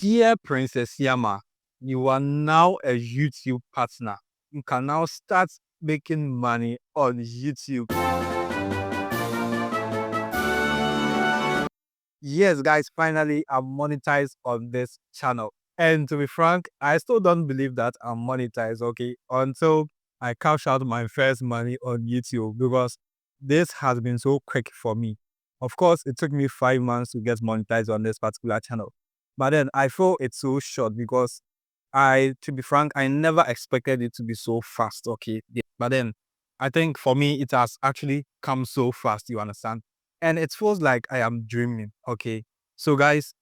Dear Princess Yama, you are now a YouTube partner. You can now start making money on YouTube. Yes, guys, finally I'm monetized on this channel. And to be frank, I still don't believe that I'm monetized, okay, until I cash out my first money on YouTube, because this has been so quick for me. Of course, it took me 5 months to get monetized on this particular channel. But then I feel it's so short because to be frank, I never expected it to be so fast, okay. Yeah. But then I think for me, it has actually come so fast, you understand? And it feels like I am dreaming. Okay. So, guys,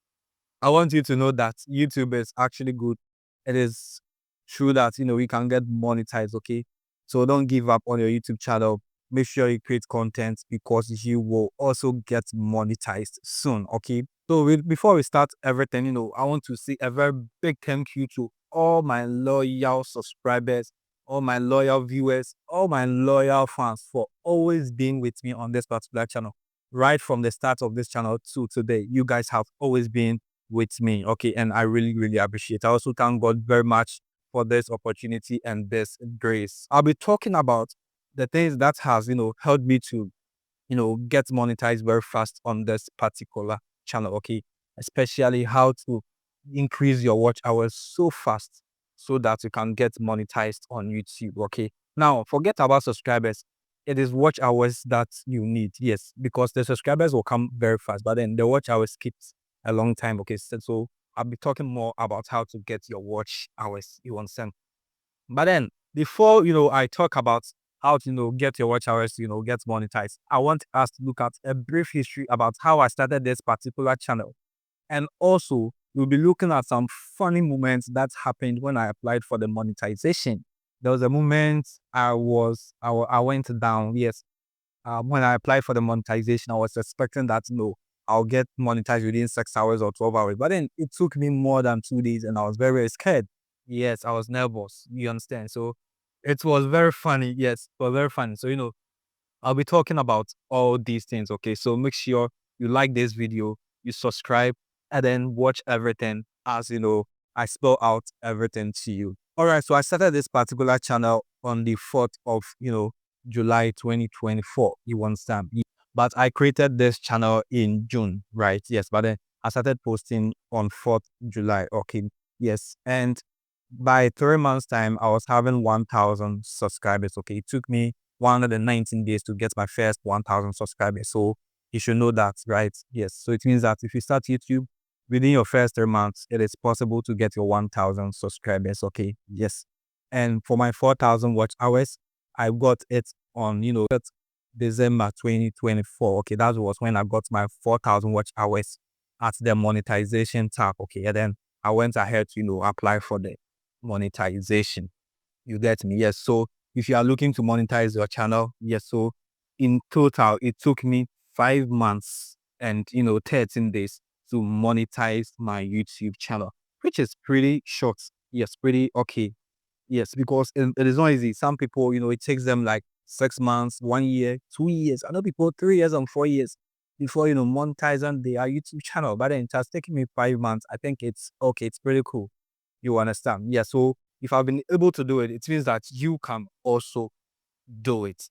I want you to know that YouTube is actually good. It is true that we can get monetized. Okay. So don't give up on your YouTube channel. Make sure you create content because you will also get monetized soon. Okay. So before we start everything, I want to say a very big thank you to all my loyal subscribers, all my loyal viewers, all my loyal fans for always being with me on this particular channel right from the start of this channel to today. You guys have always been with me. Okay. And I really, really appreciate it. I also thank God very much for this opportunity and this grace. I'll be talking about the things that has, helped me to, get monetized very fast on this particular channel. Okay. Especially how to increase your watch hours so fast so that you can get monetized on YouTube. Okay. Now, forget about subscribers. It is watch hours that you need. Yes, because the subscribers will come very fast, but then the watch hours keeps a long time. Okay. So I'll be talking more about how to get your watch hours. You understand? But then before, I talk about how to, get your watch hours, get monetized, I want us to look at a brief history about how I started this particular channel. And also, we'll be looking at some funny moments that happened when I applied for the monetization. There was a moment I went down. Yes. When I applied for the monetization, I was expecting that, I'll get monetized within 6 hours or 12 hours. But then it took me more than 2 days and I was very, very scared. Yes, I was nervous. You understand? So it was very funny. Yes, it was very funny. So, I'll be talking about all these things. Okay. So make sure you like this video, you subscribe, and then watch everything as, I spell out everything to you. All right. So I started this particular channel on the 4th of, July 2024. You understand? But I created this channel in June, right? Yes. But then I started posting on 4th July. Okay. Yes. And by 3 months' time, I was having 1,000 subscribers. Okay. It took me 119 days to get my first 1,000 subscribers. So you should know that, right? Yes. So it means that if you start YouTube within your first 3 months, it is possible to get your 1,000 subscribers. Okay. Yes. And for my 4,000 watch hours, I got it on, December 2024. Okay. That was when I got my 4,000 watch hours at the monetization tab. Okay. And then I went ahead to, apply for the monetization. You get me? Yes. So if you are looking to monetize your channel, yes. So in total, it took me 5 months and 13 days to monetize my YouTube channel, which is pretty short. Yes, pretty okay. Yes, because it is not easy. Some people, it takes them like 6 months, 1 year, 2 years. I know people 3 years and 4 years before monetizing their YouTube channel. But then it has taken me 5 months. I think it's okay. It's pretty cool. You understand? Yeah. So if I've been able to do it, it means that you can also do it.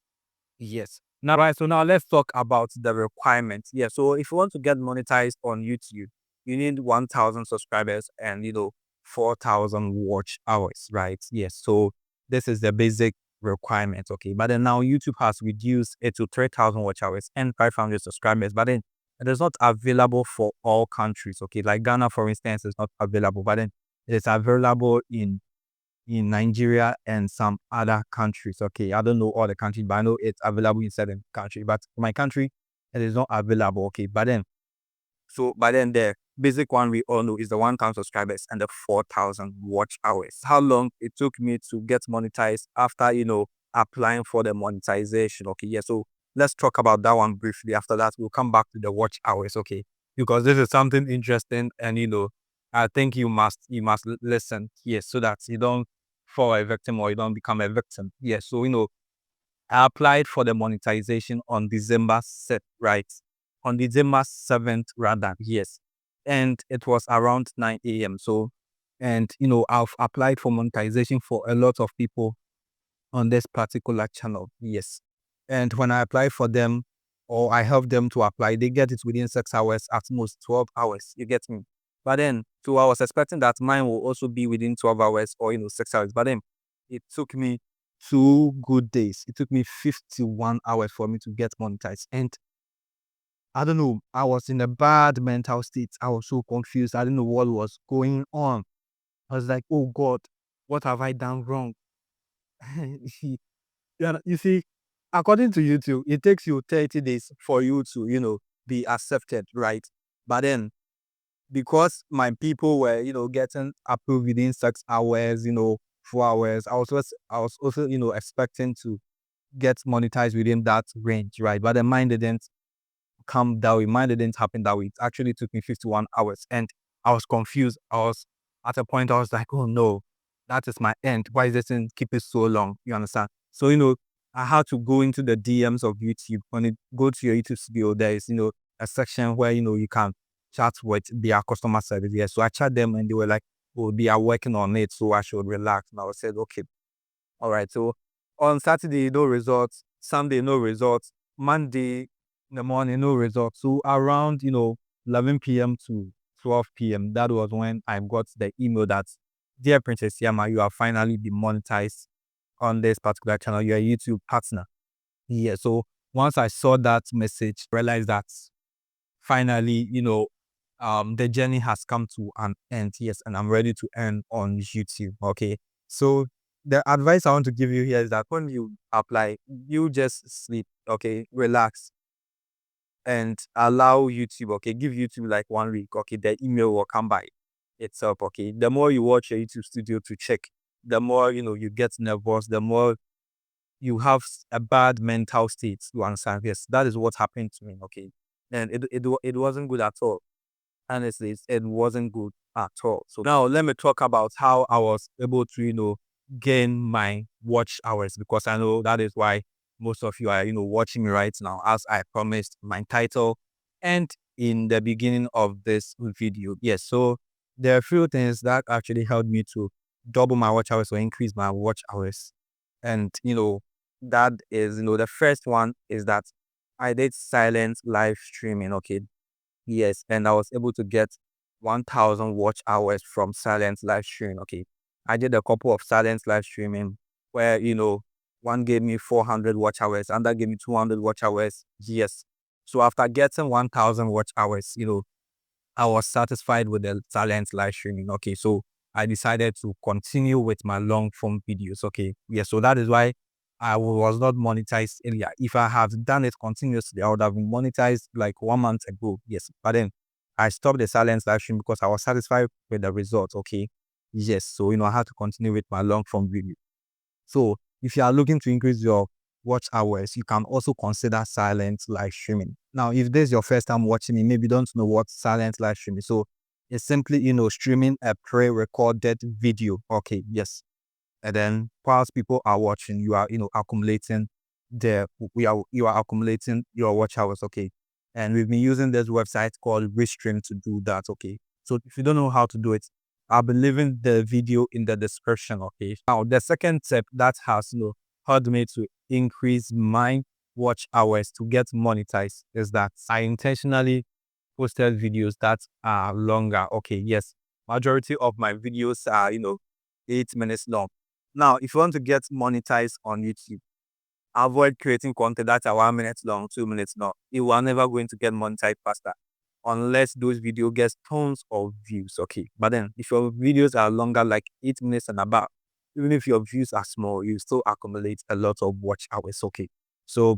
Yes. Now, right. So now let's talk about the requirements. Yeah. So if you want to get monetized on YouTube, you need 1,000 subscribers and 4,000 watch hours, right? Yes. So this is the basic requirement. Okay. But then now YouTube has reduced it to 3,000 watch hours and 500 subscribers. But then it is not available for all countries. Okay. Like Ghana, for instance, is not available. But then it is available in Nigeria and some other countries. Okay, I don't know all the countries, but I know it's available in certain countries. But for my country, it is not available. Okay, but then the basic one we all know is the 1,000 subscribers and the 4,000 watch hours. How long it took me to get monetized after applying for the monetization? Okay, yeah. So let's talk about that one briefly. After that, we'll come back to the watch hours. Okay, because this is something interesting, and I think you must listen. Yes, so that you don't fall a victim or you don't become a victim. Yes, so I applied for the monetization on December 7th, right? On December 7th, rather. Yes. and it was around 9 a.m. So, and I've applied for monetization for a lot of people on this particular channel. Yes. And when I apply for them or I help them to apply, they get it within 6 hours, at most 12 hours. You get me? But then, so I was expecting that mine will also be within 12 hours or, 6 hours. But then it took me 2 good days. It took me 51 hours for me to get monetized. And I don't know, I was in a bad mental state. I was so confused. I didn't know what was going on. I was like, oh God, what have I done wrong? Yeah, you see, according to YouTube, it takes you 30 days for you to, be accepted, right? But then, because my people were, getting approved within 6 hours, 4 hours, I was also, expecting to get monetized within that range, right? But then mine didn't come that way. Mine didn't happen that way. It actually took me 51 hours, and I was confused. I was at a point, I was like, oh no, that is my end. Why is this thing keep it so long? You understand? So, I had to go into the DMs of YouTube. When you go to your YouTube studio, there is, a section where, you can chat with their customer service. Yeah. So I chat them and they were like, oh, they are working on it. So I should relax. And I said, okay, all right. So on Saturday, no results. Sunday, no results. Monday in the morning, no results. So around, 11 p.m. to 12 p.m., that was when I got the email that, dear Princess Yama, you have finally been monetized on this particular channel. You're a YouTube partner. Yeah. So once I saw that message, I realized that finally, the journey has come to an end. Yes, and I'm ready to earn on YouTube. Okay. So the advice I want to give you here is that when you apply, you just sleep, okay, relax and allow YouTube, okay, give YouTube like 1 week, okay, the email will come by itself, okay. The more you watch your YouTube studio to check, the more, you get nervous, the more you have a bad mental state. You understand? Yes, that is what happened to me, okay. And it wasn't good at all. Honestly, it wasn't good at all. So now let me talk about how I was able to, gain my watch hours, because I know that is why most of you are, watching me right now, as I promised my title and in the beginning of this video. Yes, so there are a few things that actually helped me to double my watch hours or increase my watch hours. And, that is, the first one is that I did silent live streaming. Okay, yes, and I was able to get 1,000 watch hours from silent live streaming. Okay, I did a couple of silent live streaming where, one gave me 400 watch hours and that gave me 200 watch hours. Yes. So after getting 1,000 watch hours, I was satisfied with the silent live streaming. Okay, so I decided to continue with my long form videos. Okay, yeah, so that is why I was not monetized earlier. If I have done it continuously, I would have been monetized like 1 month ago. Yes, but then I stopped the silent live stream because I was satisfied with the results. Okay, yes, so I had to continue with my long form video. So if you are looking to increase your watch hours, you can also consider silent live streaming. Now, if this is your first time watching me, maybe you don't know what silent live streaming is. So it's simply, streaming a pre-recorded video. Okay, yes. And then whilst people are watching, you are, accumulating you are accumulating your watch hours. Okay. And we've been using this website called Restream to do that. Okay. So if you don't know how to do it, I'll be leaving the video in the description. Okay. Now, the second step that has, helped me to increase my watch hours to get monetized is that I intentionally posted videos that are longer. Okay. Yes. Majority of my videos are, 8 minutes long. Now, if you want to get monetized on YouTube, avoid creating content that's 1 minute long, 2 minutes long. You are never going to get monetized faster unless those videos get tons of views. Okay. But then if your videos are longer, like 8 minutes and above, even if your views are small, you still accumulate a lot of watch hours. Okay. So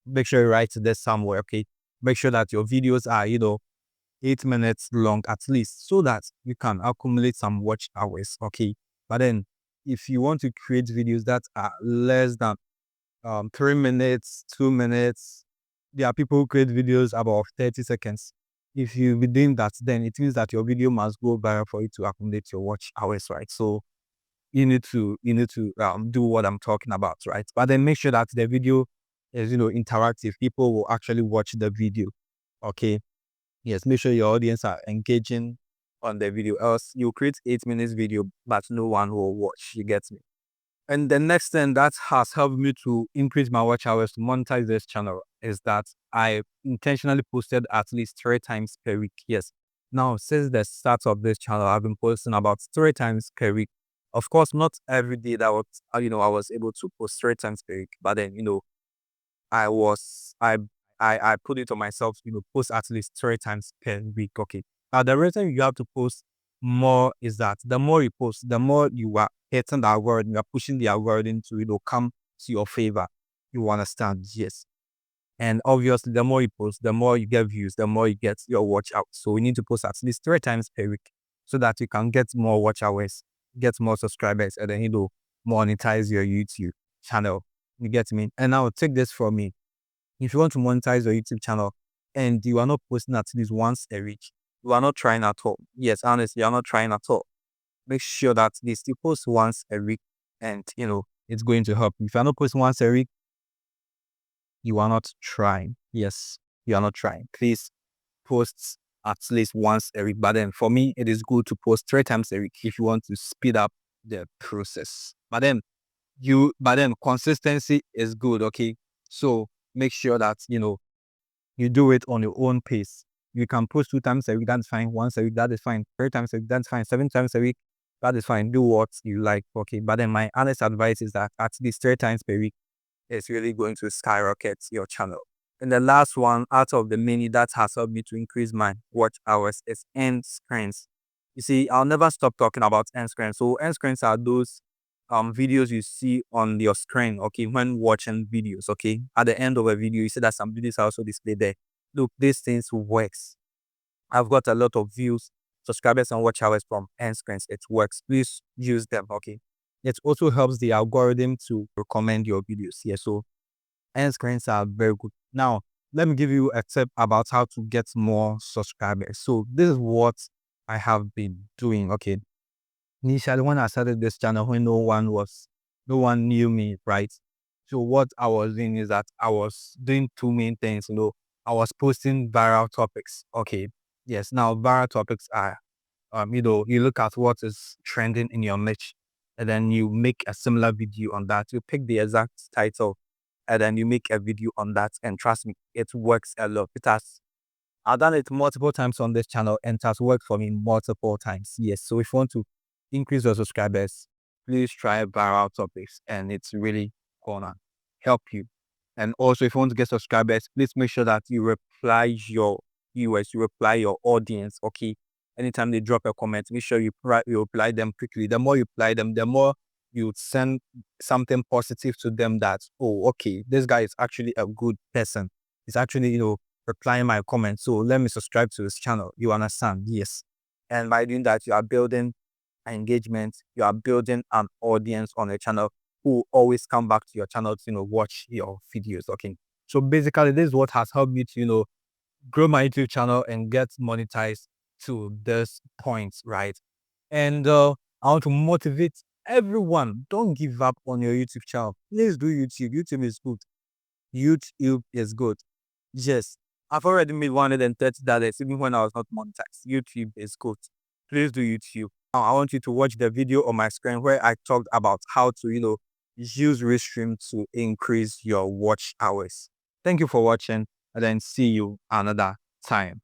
make sure you write this somewhere. Okay. Make sure that your videos are, 8 minutes long at least, so that you can accumulate some watch hours. Okay. But then if you want to create videos that are less than 3 minutes, 2 minutes, there are people who create videos about 30 seconds. If you be doing that, then it means that your video must go viral for you to accumulate your watch hours, right? So you need to do what I'm talking about, right? But then make sure that the video is, interactive. People will actually watch the video. Okay. Yes, make sure your audience are engaging on the video, else you create 8 minutes video, but no one will watch. You get me? And the next thing that has helped me to increase my watch hours to monetize this channel is that I intentionally posted at least 3 times per week. Yes. Now, since the start of this channel, I've been posting about 3 times per week. Of course, not every day that was, I was able to post 3 times per week, but then, I was I put it on myself, post at least 3 times per week. Okay. Now the reason you have to post more is that the more you post, the more you are hitting the algorithm, you are pushing the algorithm to come to your favor. You understand? Yes. And obviously, the more you post, the more you get views, the more you get your watch out. So we need to post at least 3 times per week so that you can get more watch hours, get more subscribers, and then monetize your YouTube channel. You get me? And now take this from me. If you want to monetize your YouTube channel and you are not posting at least once a week, you are not trying at all. Yes, honestly, you are not trying at all. Make sure that they still post once a week and it's going to help. If you are not posting once a week, you are not trying. Yes, you are not trying. Please post at least once a week. But then for me, it is good to post 3 times a week if you want to speed up the process. But then consistency is good, okay? So make sure that you do it on your own pace. You can post 2 times a week, that's fine. Once a week, that is fine. 3 times a week, that's fine. 7 times a week, that is fine. Do what you like, okay? But then my honest advice is that at least 3 times per week is really going to skyrocket your channel. And the last one out of the many that has helped me to increase my watch hours is end screens. You see, I'll never stop talking about end screens. So end screens are those videos you see on your screen, okay, when watching videos, okay. At the end of a video, you see that some videos are also displayed there. Look, these things works. I've got a lot of views, subscribers, and watch hours from end screens. It works. Please use them, okay. It also helps the algorithm to recommend your videos here. So end screens are very good. Now, let me give you a tip about how to get more subscribers. So this is what I have been doing, okay. Initially, when I started this channel, when no one knew me, right? So what I was doing is that I was doing two main things. I was posting viral topics. Okay, yes. Now viral topics are, you look at what is trending in your niche, and then you make a similar video on that. You pick the exact title, and then you make a video on that. And trust me, it works a lot. I've done it multiple times on this channel and it has worked for me multiple times. Yes. So if you want to increase your subscribers, please try viral topics and it's really gonna help you. And also if you want to get subscribers, please make sure that you reply your viewers, you reply your audience. Okay. Anytime they drop a comment, make sure you reply them quickly. The more you reply them, the more you send something positive to them that, oh, okay, this guy is actually a good person. He's actually, replying my comments. So let me subscribe to his channel. You understand? Yes. And by doing that, you are building engagement. You are building an audience on a channel who always come back to your channel to, watch your videos. Okay. So basically, this is what has helped me to, grow my YouTube channel and get monetized to this point, right? And I want to motivate everyone. Don't give up on your YouTube channel. Please do YouTube. YouTube is good. YouTube is good. Yes, I've already made $130 even when I was not monetized. YouTube is good. Please do YouTube. Now, I want you to watch the video on my screen where I talked about how to, use Restream to increase your watch hours. Thank you for watching and then see you another time.